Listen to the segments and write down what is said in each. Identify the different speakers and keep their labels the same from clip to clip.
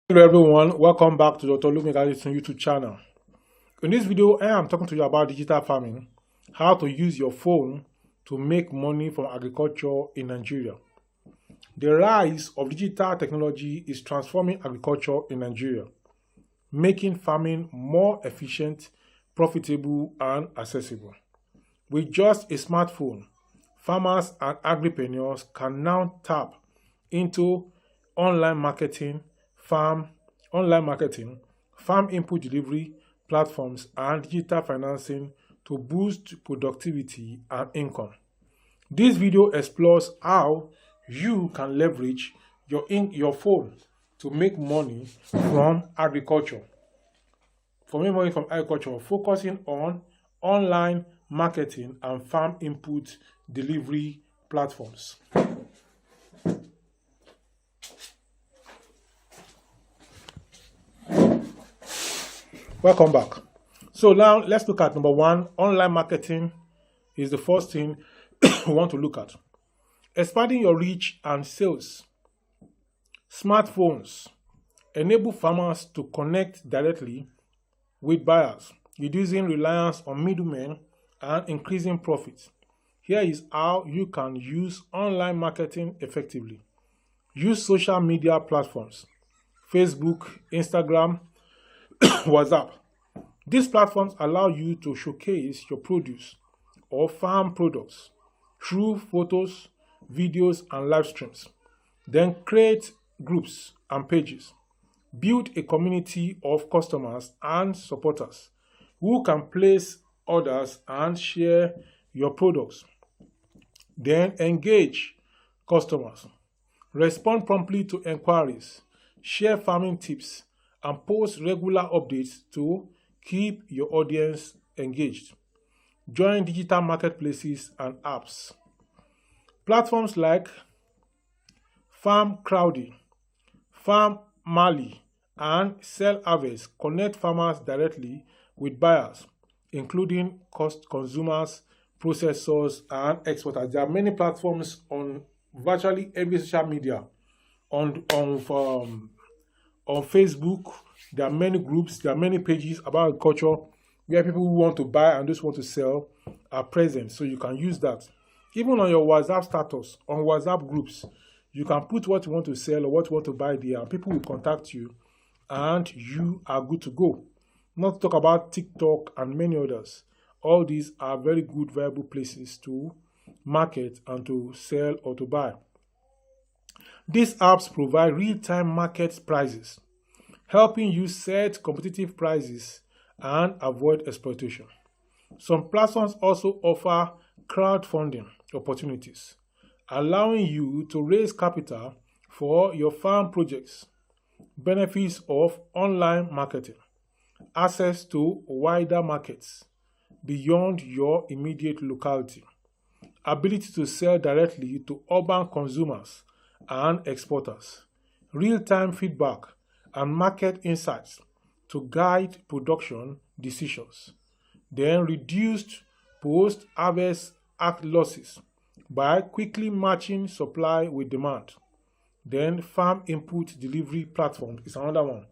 Speaker 1: Hello everyone, welcome back to Dr. Lumi Garrison YouTube channel. In this video, I am talking to you about digital farming, how to use your phone to make money from agriculture in Nigeria. The rise of digital technology is transforming agriculture in Nigeria, making farming more efficient, profitable, and accessible. With just a smartphone, farmers and agripreneurs can now tap into online marketing, farm input delivery platforms, and digital financing to boost productivity and income. This video explores how you can leverage your phone to make money from agriculture. Focusing on online marketing and farm input delivery platforms. Welcome back. So now let's look at number one. Online marketing is the first thing we want to look at. Expanding your reach and sales. Smartphones enable farmers to connect directly with buyers, reducing reliance on middlemen and increasing profits. Here is how you can use online marketing effectively. Use social media platforms, Facebook, Instagram, WhatsApp. These platforms allow you to showcase your produce or farm products through photos, videos, and live streams. Then create groups and pages. Build a community of customers and supporters who can place orders and share your products. Then engage customers. Respond promptly to inquiries. Share farming tips and post regular updates to keep your audience engaged. Join digital marketplaces and apps. Platforms like Farm Crowdy, Farm Mali, and Sell Harvest connect farmers directly with buyers, including consumers, processors, and exporters. There are many platforms on virtually every social media. On Facebook, there are many groups, there are many pages about agriculture where people who want to buy and those who want to sell are present. So you can use that. Even on your WhatsApp status, on WhatsApp groups, you can put what you want to sell or what you want to buy there, and people will contact you, and you are good to go. Not to talk about TikTok and many others. All these are very good, viable places to market and to sell or to buy. These apps provide real-time market prices, helping you set competitive prices and avoid exploitation. Some platforms also offer crowdfunding opportunities, allowing you to raise capital for your farm projects. Benefits of online marketing: access to wider markets beyond your immediate locality, ability to sell directly to urban consumers and exporters, real-time feedback and market insights to guide production decisions. Then reduced post-harvest losses by quickly matching supply with demand. Then farm input delivery platform is another one.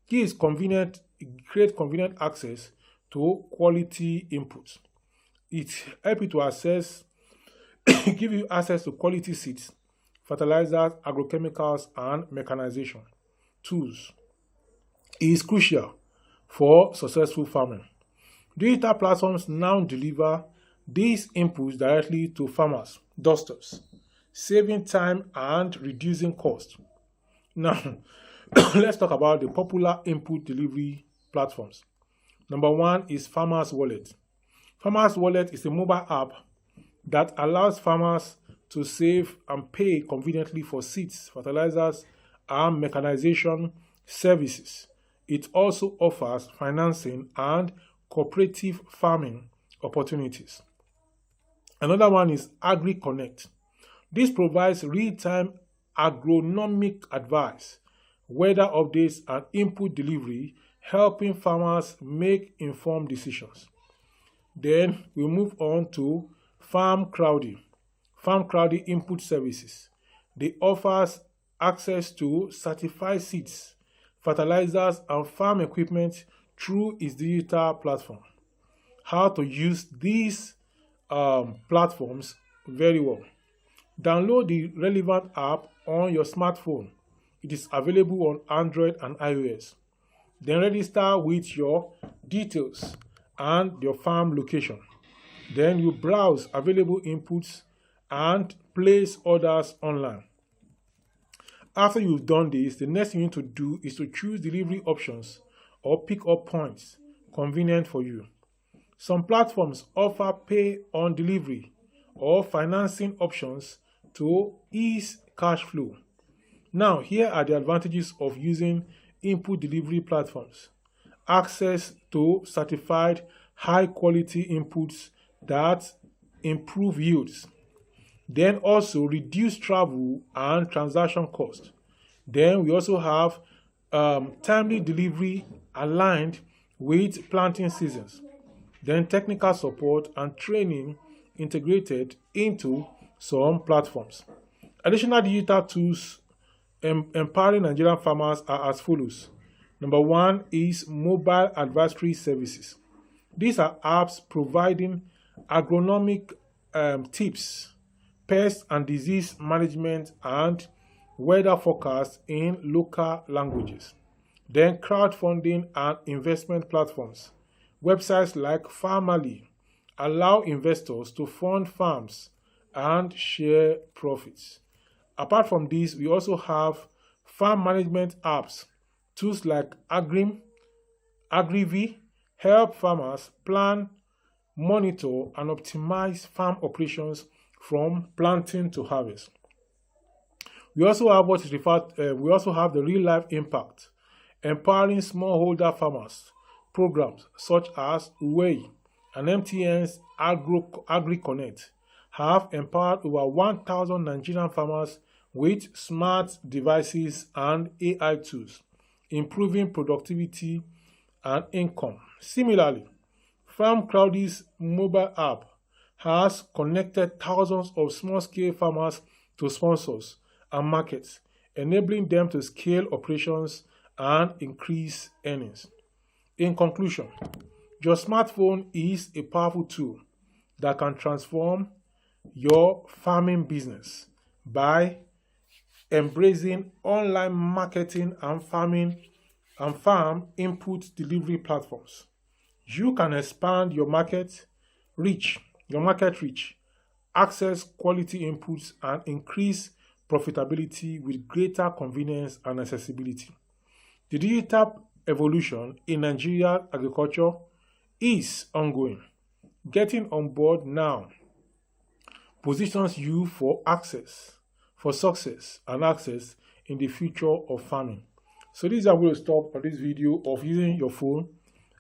Speaker 1: Key is create convenient access to quality inputs. It helps you to access, give you access to quality seeds, fertilizers, agrochemicals, and mechanization tools. It is crucial for successful farming. Digital platforms now deliver these inputs directly to farmers' doorsteps, saving time and reducing cost. Now, let's talk about the popular input delivery platforms. Number one is Farmers Wallet. Farmers Wallet is a mobile app that allows farmers to save and pay conveniently for seeds, fertilizers, and mechanization services. It also offers financing and cooperative farming opportunities. Another one is AgriConnect. This provides real-time agronomic advice, weather updates, and input delivery, helping farmers make informed decisions. Then we move on to Farm Crowdy. Farm Crowdy Input Services. They offers access to certified seeds, fertilizers, and farm equipment through its digital platform. How to use these platforms very well. Download the relevant app on your smartphone. It is available on Android and iOS. Then register with your details and your farm location. Then you browse available inputs and place orders online. After you've done this, the next thing you need to do is to choose delivery options or pick up points convenient for you. Some platforms offer pay on delivery or financing options to ease cash flow. Now, here are the advantages of using input delivery platforms. Access to certified high-quality inputs that improve yields. Then also reduce travel and transaction cost. Then we also have timely delivery aligned with planting seasons. Then technical support and training integrated into some platforms. Additional digital tools empowering Nigerian farmers are as follows. Number one is mobile advisory services. These are apps providing agronomic tips, pest and disease management, and weather forecasts in local languages. Then crowdfunding and investment platforms. Websites like Farmally allow investors to fund farms and share profits. Apart from this, we also have farm management apps. Tools like Agribusiness help farmers plan, monitor, and optimize farm operations from planting to harvest. We also have what is referred. We also have the real life impact, empowering smallholder farmers. Programs such as UWEI and MTN's AgriConnect have empowered over 1,000 Nigerian farmers with smart devices and AI tools, improving productivity and income. Similarly, FarmCrowdy's mobile app has connected thousands of small-scale farmers to sponsors and markets, enabling them to scale operations and increase earnings. In conclusion, your smartphone is a powerful tool that can transform your farming business by embracing online marketing and farm input delivery platforms. You can expand your market reach, access quality inputs, and increase profitability with greater convenience and accessibility. The digital evolution in Nigerian agriculture is ongoing. Getting on board now positions you for success and access in the future of farming. So this is how I'm going to stop on this video of using your phone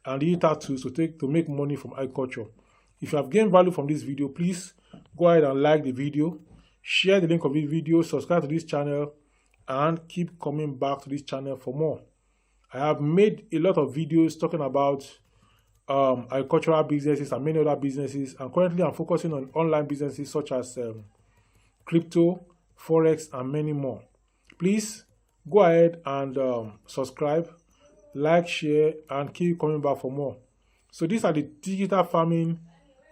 Speaker 1: and digital tools to make money from agriculture. If you have gained value from this video, please go ahead and like the video, share the link of this video, subscribe to this channel, and keep coming back to this channel for more. I have made a lot of videos talking about agricultural businesses and many other businesses, and currently I'm focusing on online businesses such as crypto, forex, and many more. Please go ahead and subscribe, like, share, and keep coming back for more. So these are the digital farming,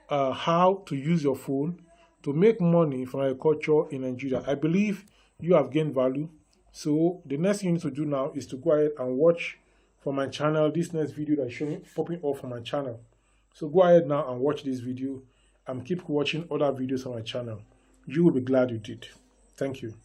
Speaker 1: how to use your phone to make money from agriculture in Nigeria. I believe you have gained value. So the next thing you need to do now is to go ahead and watch for my channel this next video that is showing popping up from my channel. So go ahead now and watch this video and keep watching other videos on my channel. You will be glad you did. Thank you.